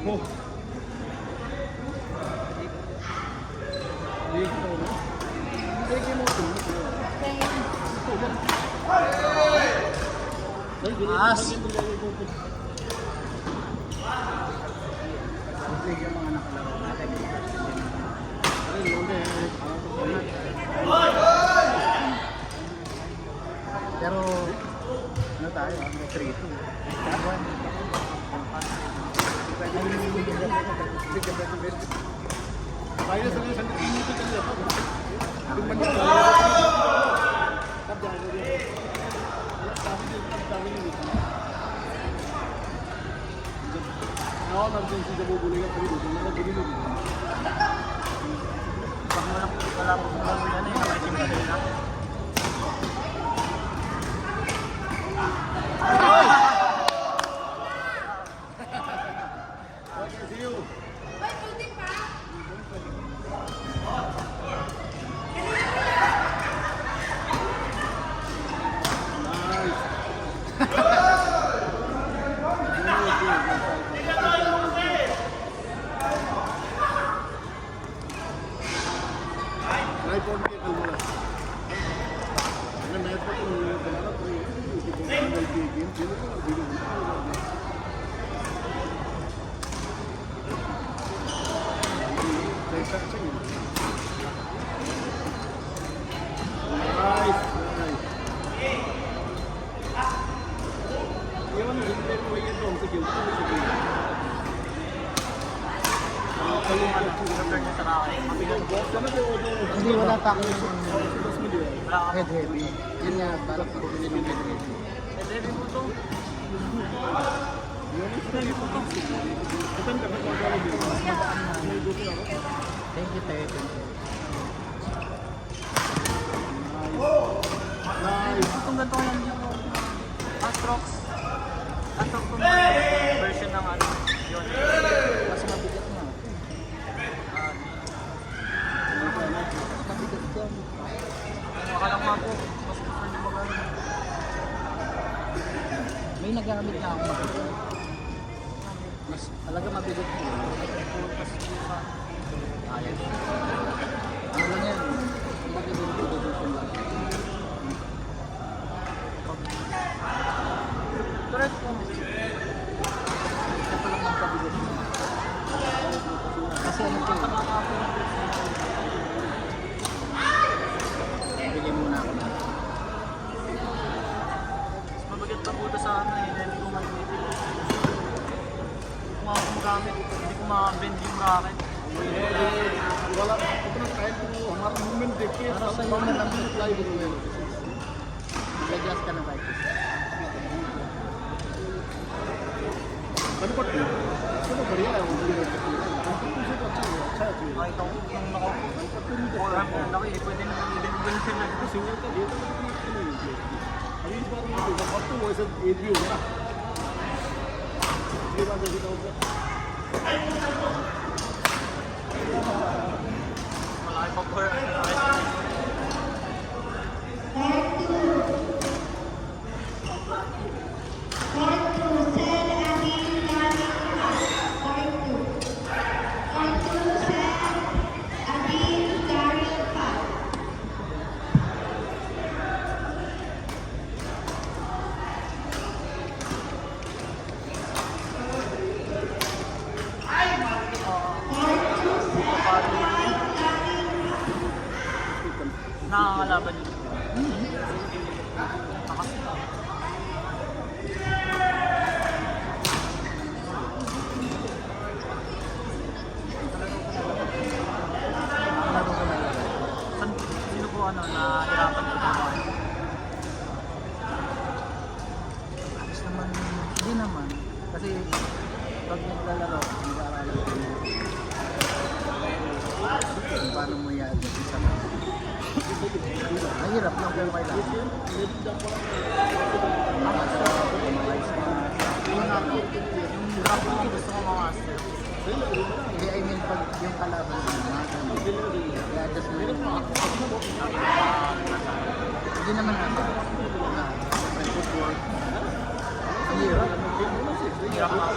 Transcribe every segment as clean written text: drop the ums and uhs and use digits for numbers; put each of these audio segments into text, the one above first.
Oh. As. Pero ano tayo? 3-2. Kaya sa isang minuto ka lang. Ako namin siya sa bubuligan ko dito. Nagulilo dito. Pag wala po yan eh, nakaitim ka din na. See you. Hindi wala pa ako head heavy. Yun nga, balak ko bumili ng head heavy. Head heavy po ito. Thank you, Ted. Itong ganito yan yung Astrox. Astrox itong version ng ano. Yun. Mas mabigat nga. Mabigat yan. Baka lang mga po. Mas gusto nyo mag-ano. May nagamit na ako mabigat. Mas talaga mabigat ko. Ayos. Ano lang yan? Mabigat ko edition lang. Correct po. Ito lang ang pabigat mo. Kasi ano ko bigyan muna ako na. Mas mabagat pa po ito sa ano eh. Hindi ko mag-ibig. Kung ako magamit, hindi ko ma-bend yung racket. वाला अपना टाइम को हमारा मूवमेंट देख के Para sa iyo na lang supply mo yun. Mag-adjust ka na ba ito? Convert चलो बढ़िया है वो भी मुझे तो अच्छा है Kahit ako yung nakaupo. Forearm na laki eh. Pwede naman i-bend siya na. तो सिंगल का ये तो नहीं है अभी इस बार में होगा और तो वैसे एज भी होगा ये बात ऐसी होगा Malaki pa po. Nakakalaban yun. Sino po ano, nahirapan po ba? Ayos naman. Hindi naman. Kasi pag naglalaro, nag-aaralan ko kung paano mo i-adjust sa mga. Mahirap lang pero kailangan. Yung drop ko gusto ko ma-master. Hindi, I mean, pag yung kalaban mo, mga ganun. I-adjust mo yun. Hindi naman natin. May footwork. Ang hirap. Hirap na.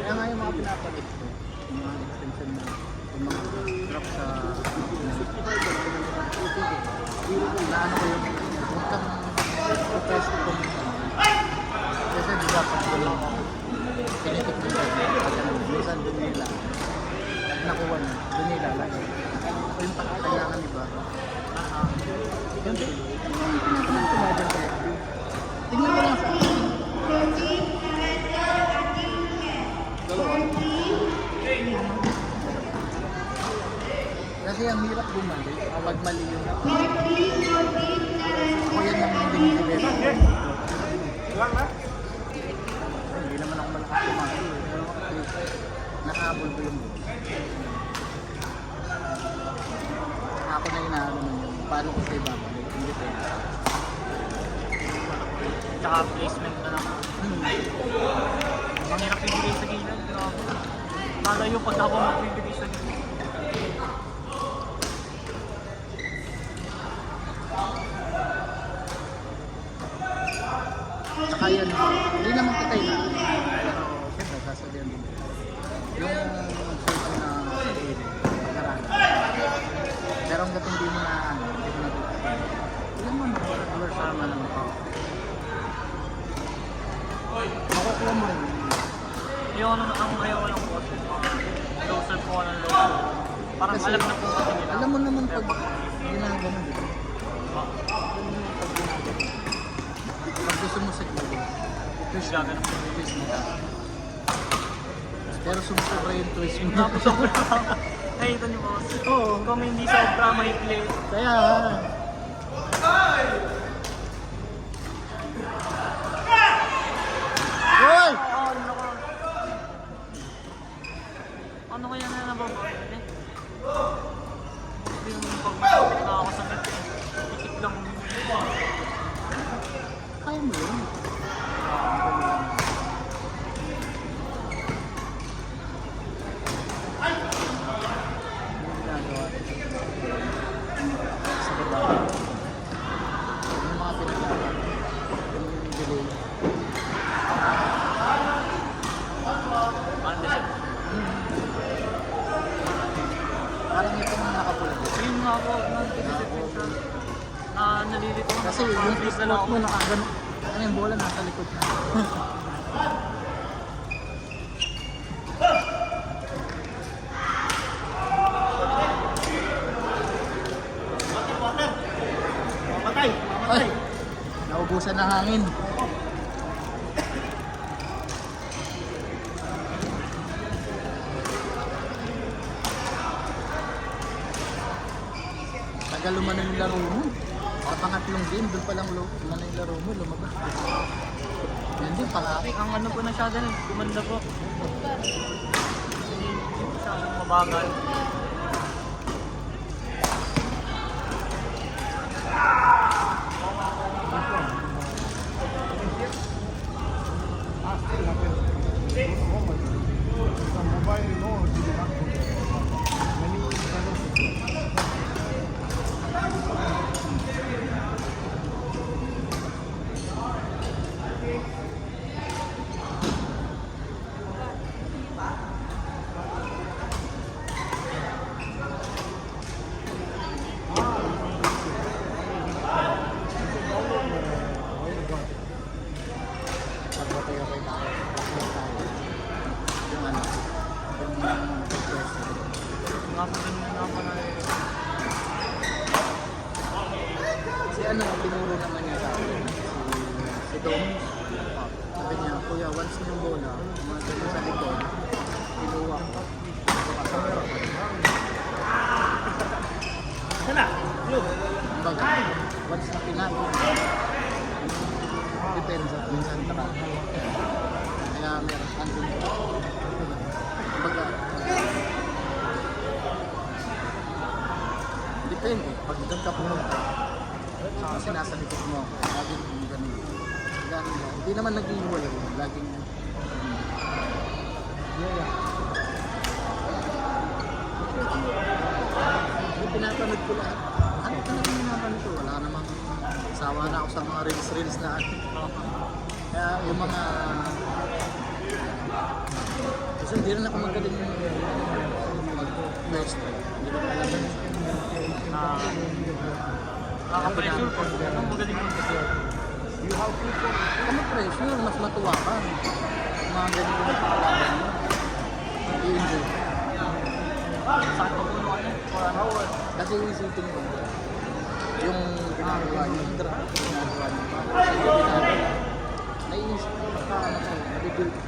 Kaya nga yung mga pinapalit ko, yung mga extension na, yung mga drop sa na ano ko yung huwag kang protest ko kasi di dapat ko lang pinitik mo yung minsan doon nila nakuha na, doon nila lang o yung kailangan iba yun din tingnan mo lang sa kasi ang hirap bumalik pag mali yun ako yan ang binibigay hindi naman ako malakas kumali pero nakahabol ko yung ako na inaano nun yun paano ko sa iba hindi pwede Tsaka placement na naman. Ang hirap ibigay sa gilid. Malayo pag ako magbibigay sa gilid. Tsaka yan, hindi naman kita yun. Pero siyempre, sasabihan din. Yung suit na sa gilid, pag-aralan. Pero hanggat hindi mo na, hindi mo na ilan mo regular sama ng tao. Makukuha mo rin. Yung ano ang ayaw ko lang po. Loser po ng loser. Parang Kasi, alam na po kasi nila. alam mo naman pag ginagawa mo dito. Pag gusto mo sa gilid, twist mo. Gaganap mo. Twist mo. Pero sumusobra yung twist mo. Tapos sobra. Nakita niyo boss. Oo. Kung hindi sobra may play. Kaya, Hoy! Oh, naku. Ano kaya na nababay? Hindi yung pag nakakasakit. Ikit lang. Kaya mo yun. Ano ginagawa? Sa baba. Yung mga pinagagawa. Yung delay. Ano siya? Parang itong nakapula dito. Yun nga po. Nalilito. Kasi yung spot mo nakagano. Ano yung bola nasa likod na. Ay! Naubusan ng hangin. Tagal lumanan yung laro mo. Pangatlong game, doon palang lumanan yung laro mo, lumabas. Yan din, palaki. Ang ano po na siya din. Gumanda po. Hindi masyadong mabagal. Pagbatay ako yung tao. Yung ano, yung request. Nga po din na ako na Si ano, tinuro naman niya sa akin. Si Dom. Sabi niya, kuya, once yung bola, mga ganun sa likod, kinuha ko. Sana! Look! Kumbaga, once na pinago, depensa, minsan taka. Kaya meron, andun ko. Kumbaga, depende, pag doon ka pumunta, kasi nasa likod mo ako, laging ganun. Ganun lang. Hindi naman nag-iiwala yun, laging yung pinapanood ko lahat. Ano talaga yung pinapanood ko? Wala namang sawa na ako sa mga reels na ano. Kaya yung mga Kasi hindi rin ako magaling mag-strike. Hindi ko alam yun. Kaka-pressure ko. Anong magaling mo kasi? Ano pressure? Mas matuwa ka. Mga ganito na pakalaban mo. I-enjoy. Sakit pa puno ka na. Kasi isipin ko, yung ginagawa niyo, yung draft, ginagawa niyo, sa iyo ginagawa, naiisip ko baka ano ko, nabibuild ko.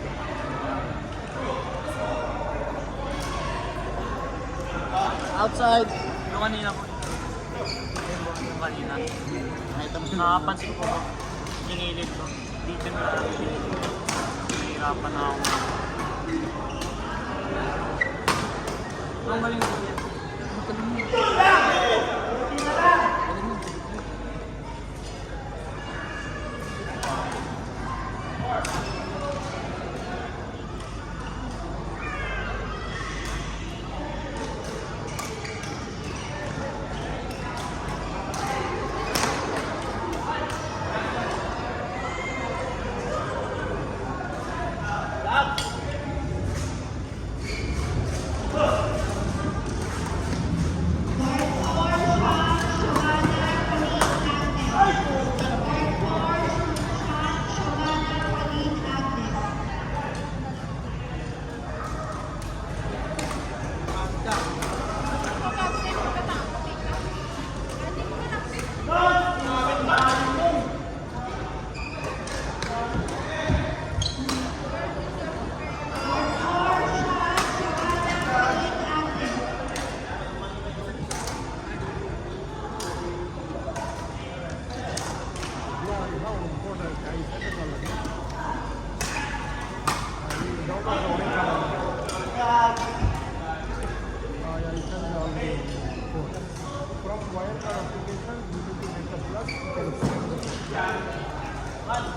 Outside! Yung kanina po. Yung kanina. Nakita mo Nakapansin ko po. Ginilid ko. Dito na. Nahihirapan na ako. Ang galing ko yan.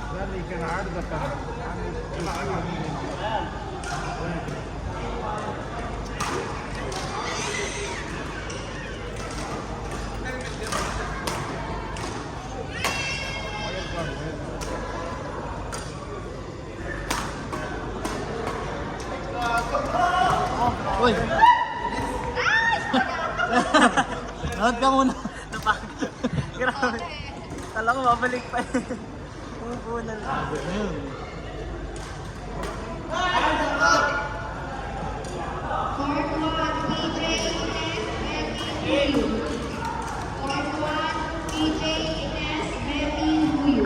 Then you can add the current. Uy! Nood ka muna. Grabe. Kala ko babalik pa. Umupo na lang. Ayun.